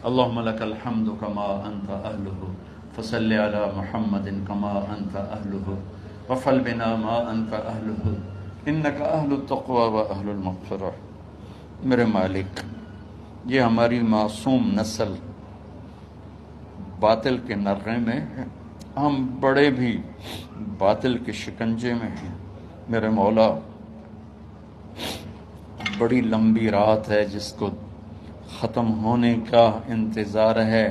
اللهم لك الحمد كما أنت أهله فصل على محمد كما أنت أهله وفعل بنا ما أنت أهله إنك أهل التقوى وأهل المغفرة۔ میرے مالک، یہ ہماری معصوم نسل باطل کے نرغے میں ہے، ہم بڑے بھی باطل کے شکنجے میں ہیں۔ میرے مولا، بڑی لمبی رات ہے جس کو ختم ہونے کا انتظار ہے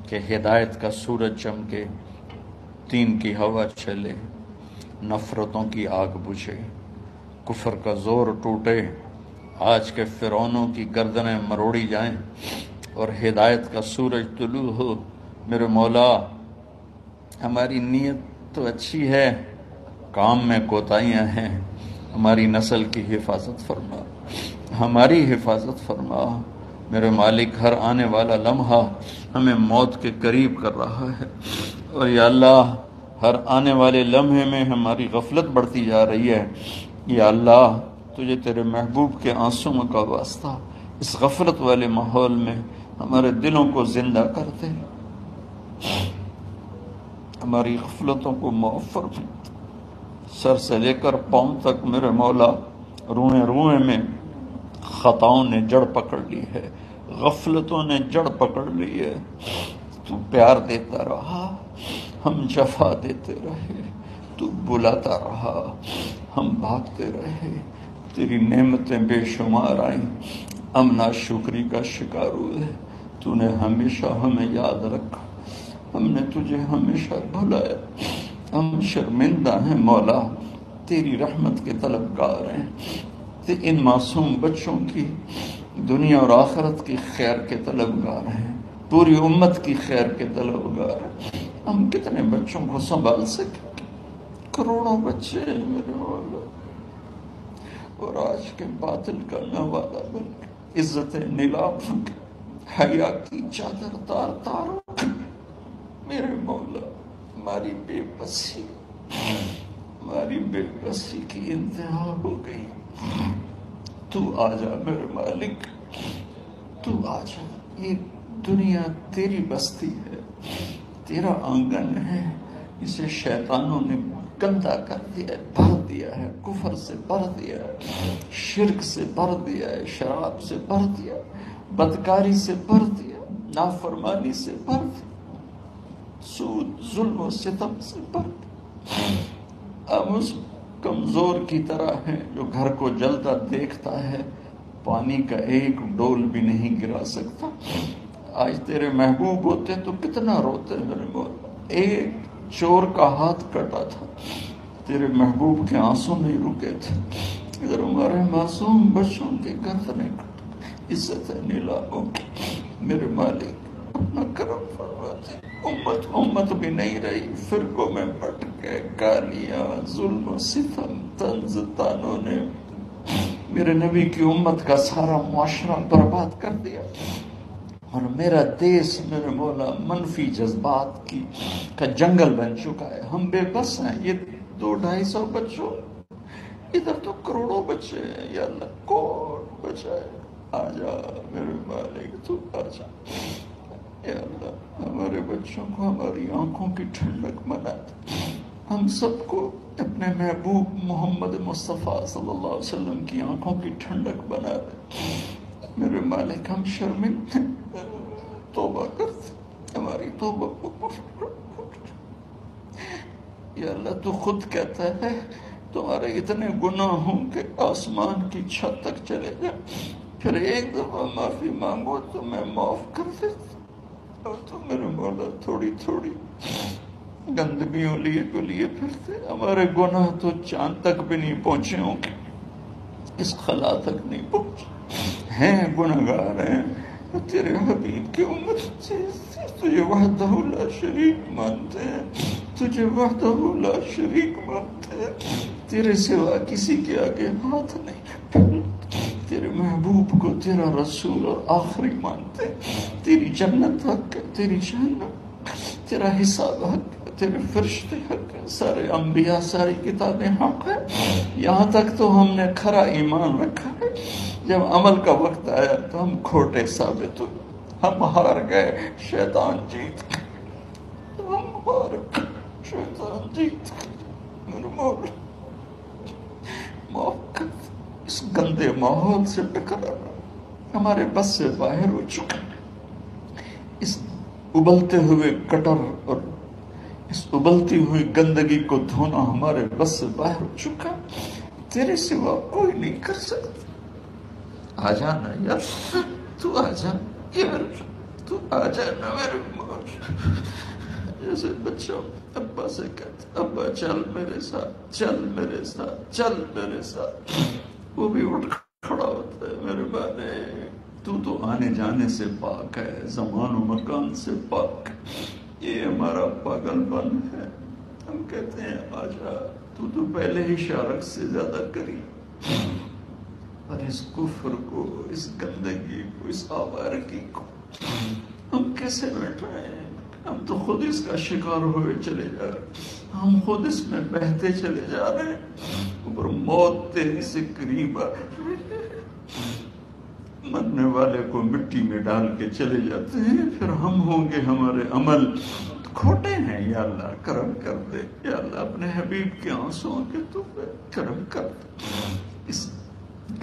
کہ ہدایت کا سورج چمکے، دین کی ہوا چلے، نفرتوں کی آگ بجھے، کفر کا زور ٹوٹے، آج کے فرعونوں کی گردنیں مروڑی جائیں اور ہدایت کا سورج طلوع ہو۔ میرے مولا، ہماری نیت تو اچھی ہے، کام میں کوتاہیاں ہیں، ہماری نسل کی حفاظت فرما، ہماری حفاظت فرما۔ میرے مالک، ہر آنے والا لمحہ ہمیں موت کے قریب کر رہا ہے، اور یا اللہ، ہر آنے والے لمحے میں ہماری غفلت بڑھتی جا رہی ہے۔ یا اللہ، تجھے تیرے محبوب کے آنسوؤں کا واسطہ اس غفلت والے ماحول میں ہمارے دلوں کو زندہ کر دے، ہماری غفلتوں کو معاف فرما۔ سر سے لے کر پاؤں تک میرے مولا، روئیں روئیں میں خطاؤں نے جڑ پکڑ لی ہے، غفلتوں نے جڑ پکڑ لی ہے۔ تو پیار دیتا رہا، ہم جفا دیتے رہے، تو بلاتا رہا، ہم بھاگتے رہے، تیری نعمتیں بے شمار آئیں، ہم ناشکری کا شکار ہوئے، تو نے ہمیشہ ہمیں یاد رکھا، ہم نے تجھے ہمیشہ بھلایا، ہم شرمندہ ہیں مولا، تیری رحمت کے طلبگار ہیں، ان معصوم بچوں کی دنیا اور آخرت کی خیر کے طلبگار ہیں، پوری امت کی خیر کے طلبگار ہیں۔ ہم کتنے بچوں کو سنبھال سکیں؟ کروڑوں بچے ہیں میرے مولا، اور آج کے باطل کا نوالا بن کے، عزت نیلام بن کے، حیا کی چادر تار تار ہو کے، میرے مولا، ہماری بے بسی کی انتہا ہو گئی۔ تو آ جا میرے مالک، تو آ جا۔ یہ دنیا تیری بستی ہے، تیرا آنگن ہے، اسے شیطانوں نے گندا کر دیا ہے، بھر دیا ہے، کفر سے بھر دیا ہے، شرک سے بھر دیا ہے، شراب سے بھر دیا، بدکاری سے بھر دیا، نافرمانی سے بھر دیا، سود، ظلم و ستم سے بھر دیا۔ ہم اس کمزور کی طرح ہیں جو گھر کو جلتا دیکھتا ہے، پانی کا ایک ڈول بھی نہیں گرا سکتا۔ آج تیرے محبوب ہوتے تو کتنا روتے میرے مولا۔ ایک چور کا ہاتھ کٹا تھا، تیرے محبوب کے آنسو نہیں رکے تھے۔ اگر ہمارے معصوم بچوں کے گردنیں کٹ، عزت نیلاموں کی، میرے مالک اپنا کرم فرماتے۔ امت بھی نہیں رہی، فرقوں میں بٹ گئے، گالیاں، ظلم و ستم، طنز تانوں نے میرے نبی کی امت کا سارا معاشرہ برباد کر دیا، اور میرا دیس میرے مولا منفی جذبات کا جنگل بن چکا ہے۔ ہم بے بس ہیں۔ یہ 200-250 بچوں، ادھر تو کروڑوں بچے ہیں، یا اللہ کون بچائے؟ آ جا میرے مالک، تو آ جا یا اللہ، ہمارے بچوں کو ہماری آنکھوں کی ٹھنڈک بنا دے، ہم سب کو اپنے محبوب محمد مصطفیٰ صلی اللہ علیہ وسلم کی آنکھوں کی ٹھنڈک بنا دے۔ میرے مالک، ہم شرمندہ ہیں، توبہ کرتے، ہماری توبہ کو یا اللہ، تو خود کہتا ہے تمہارے اتنے گناہ ہوں کہ آسمان کی چھت تک چلے جائیں، پھر ایک دفعہ معافی مانگو تو میں معاف کر دیتا۔ اور تو میرے مولا تھوڑی تھوڑی گندگیوں لیے پھرتے، ہمارے گناہ تو چاند تک بھی نہیں پہنچے ہوں گے، اس خلا تک نہیں پہنچے، ہیں گناہگار ہیں، تیرے حبیب کی امت سے تجھے وحدہ لا شریک مانتے ہیں، تجھے وحدہ لا شریک مانتے ہیں، تیرے سوا کسی کے آگے ہاتھ نہیں پھیلتے، تیرے محبوب کو تیرا رسول اور آخری مانتے ہیں، تیری جنت حق ہے، تیری جہنم، تیرا حساب حق ہے، تیرے فرشتے حق ہے، سارے انبیاء، ساری کتابیں حق ہے۔ یہاں تک تو ہم نے کھرا ایمان رکھا ہے، جب عمل کا وقت آیا تو ہم کھوٹے ثابت ہوئے، ہم ہار گئے، شیطان جیت گئے، ہم ہار گئے، شیطان جیت گئے۔ میرے مولا معاف کر، اس گندے ماحول سے ٹکرانا ہمارے بس سے باہر ہو چکا، اس ابلتے ہوئے گٹر اور اس ابلتی ہوئی گندگی کو دھونا ہمارے بس سے باہر ہو چکا، تیرے سوا کوئی نہیں کر سکتا۔ آ جانا یار، تو آ جا یار، تو آ جانا میرے مولا۔ جیسے بچہ ابا سے کہتا، ابا چل میرے ساتھ، چل میرے ساتھ، چل میرے ساتھ، وہ بھی اٹھ کھڑا ہوتا ہے۔ میرے بانے تو آنے جانے سے پاک ہے، زمان و مکان سے پاک ہے، یہ ہمارا پاگل پن ہے۔ ہم کہتے ہیں آجا، تو پہلے ہی شارک سے زیادہ قریب، اور اس کفر کو، اس گندگی کو، اس آوارگی کو ہم کیسے بیٹھ رہے ہیں؟ ہم تو خود اس کا شکار ہوئے چلے جا رہے ہیں، ہم خود اس میں بہتے چلے جا رہے ہیں، اوپر موت تیری سے قریب آ رہی ہے۔ مرنے والے کو مٹی میں ڈال کے چلے جاتے ہیں، پھر ہم ہوں گے، ہمارے عمل کھوٹے ہیں۔ یا اللہ کرم کر دے، یا اللہ اپنے حبیب کے آنسوؤں کے تو کرم کر دے، اس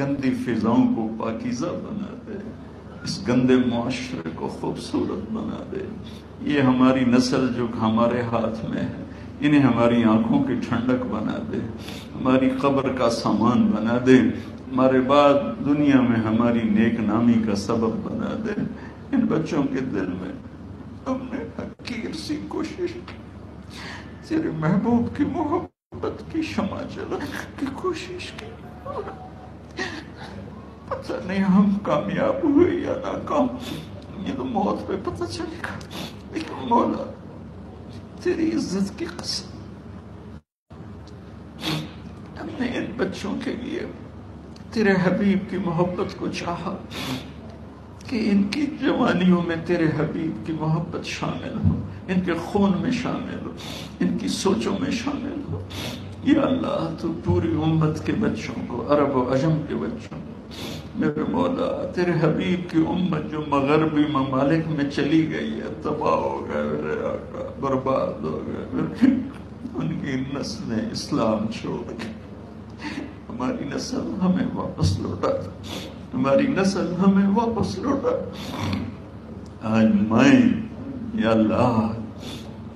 گندی فضاؤں کو پاکیزہ بنا دے، اس گندے معاشرے کو خوبصورت بنا دے۔ یہ ہماری نسل جو ہمارے ہاتھ میں ہے، انہیں ہماری آنکھوں کی ٹھنڈک بنا دے، ہماری قبر کا سامان بنا دے، ہمارے بعد دنیا میں ہماری نیک نامی کا سبب بنا دے۔ ان بچوں کے دل میں ہم نے حقیر سی کوشش کی، تیرے محبوب کی محبت کی شمع جلانے کی کوشش کی، پتہ نہیں ہم کامیاب ہوئے یا ناکام، یہ تو موت پہ پتہ چلے گا۔ لیکن مولا تیری عزت کی قسم، ہم نے ان بچوں کے لیے تیرے حبیب کی محبت کو چاہا کہ ان کی جوانیوں میں تیرے حبیب کی محبت شامل ہو، ان کے خون میں شامل ہو، ان کی سوچوں میں شامل ہو۔ یا اللہ تو پوری امت کے بچوں کو، عرب و عجم کے بچوں کو، میرے مولا تیرے حبیب کی امت جو مغربی ممالک میں چلی گئی ہے، تباہ ہو گئے میرے آقا، برباد ہو گئے، ان کی نسلیں اسلام چھوڑ گئی، ہماری نسل ہمیں واپس لوٹا، ہماری نسل ہمیں واپس لوٹا۔ آج میں یا اللہ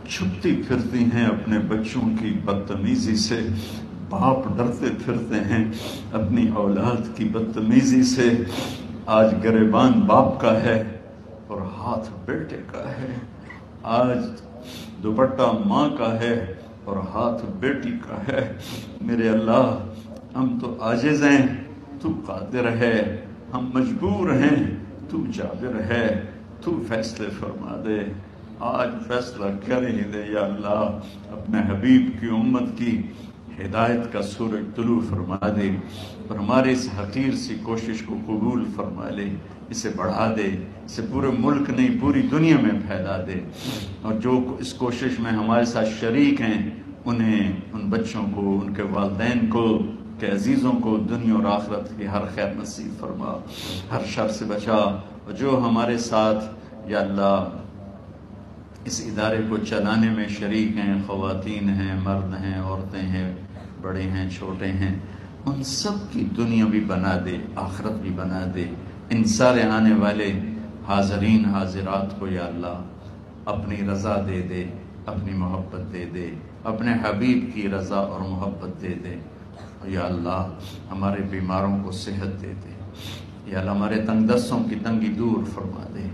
چھپتی پھرتی ہیں اپنے بچوں کی بدتمیزی سے، باپ ڈرتے پھرتے ہیں اپنی اولاد کی بدتمیزی سے۔ آج گریبان باپ کا ہے اور ہاتھ بیٹے کا ہے، آج دوپٹہ ماں کا ہے اور ہاتھ بیٹی کا ہے۔ میرے اللہ ہم تو عاجز ہیں، تو قادر ہے، ہم مجبور ہیں، تو جابر ہے، تو فیصلے فرما دے۔ آج فیصلہ کر ہی دے یا اللہ، اپنے حبیب کی امت کی ہدایت کا سورج طلوع فرما دے، اور ہمارے اس حقیر سی کوشش کو قبول فرما لے، اسے بڑھا دے، اسے پورے ملک نہیں پوری دنیا میں پھیلا دے، اور جو اس کوشش میں ہمارے ساتھ شریک ہیں انہیں، ان بچوں کو، ان کے والدین کو، کہ عزیزوں کو دنیا اور آخرت کی ہر خیر نصیب فرما، ہر شر سے بچا۔ اور جو ہمارے ساتھ یا اللہ اس ادارے کو چلانے میں شریک ہیں، خواتین ہیں، مرد ہیں، عورتیں ہیں، بڑے ہیں، چھوٹے ہیں، ان سب کی دنیا بھی بنا دے، آخرت بھی بنا دے۔ ان سارے آنے والے حاضرین حاضرات کو یا اللہ اپنی رضا دے دے، اپنی محبت دے دے، اپنے حبیب کی رضا اور محبت دے دے۔ یا اللہ ہمارے بیماروں کو صحت دے دے، یا اللہ ہمارے تنگ دستوں کی تنگی دور فرما دے،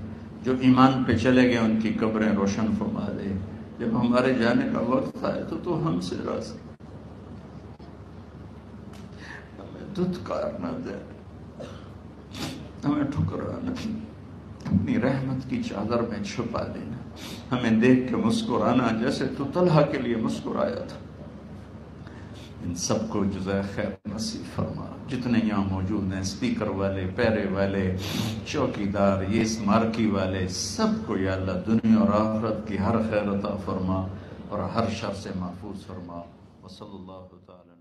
جو ایمان پہ چلے گئے ان کی قبریں روشن فرما دے۔ جب ہمارے جانے کا وقت آئے تو ہم سے راضی، ہمیں دھتکار نہ دے، ہمیں ٹھکرا نہیں، اپنی رحمت کی چادر میں چھپا دینا، ہمیں دیکھ کے مسکرانا جیسے تو طلحہ کے لیے مسکرایا تھا۔ ان سب کو جزائے خیر نصیب فرما۔ جتنے یہاں موجود ہیں، اسپیکر والے، پیرے والے، چوکیدار، یہ اسمارکی والے، سب کو یا اللہ دنیا اور آخرت کی ہر خیر عطا فرما اور ہر شر سے محفوظ فرما۔ وصلی اللہ تعالی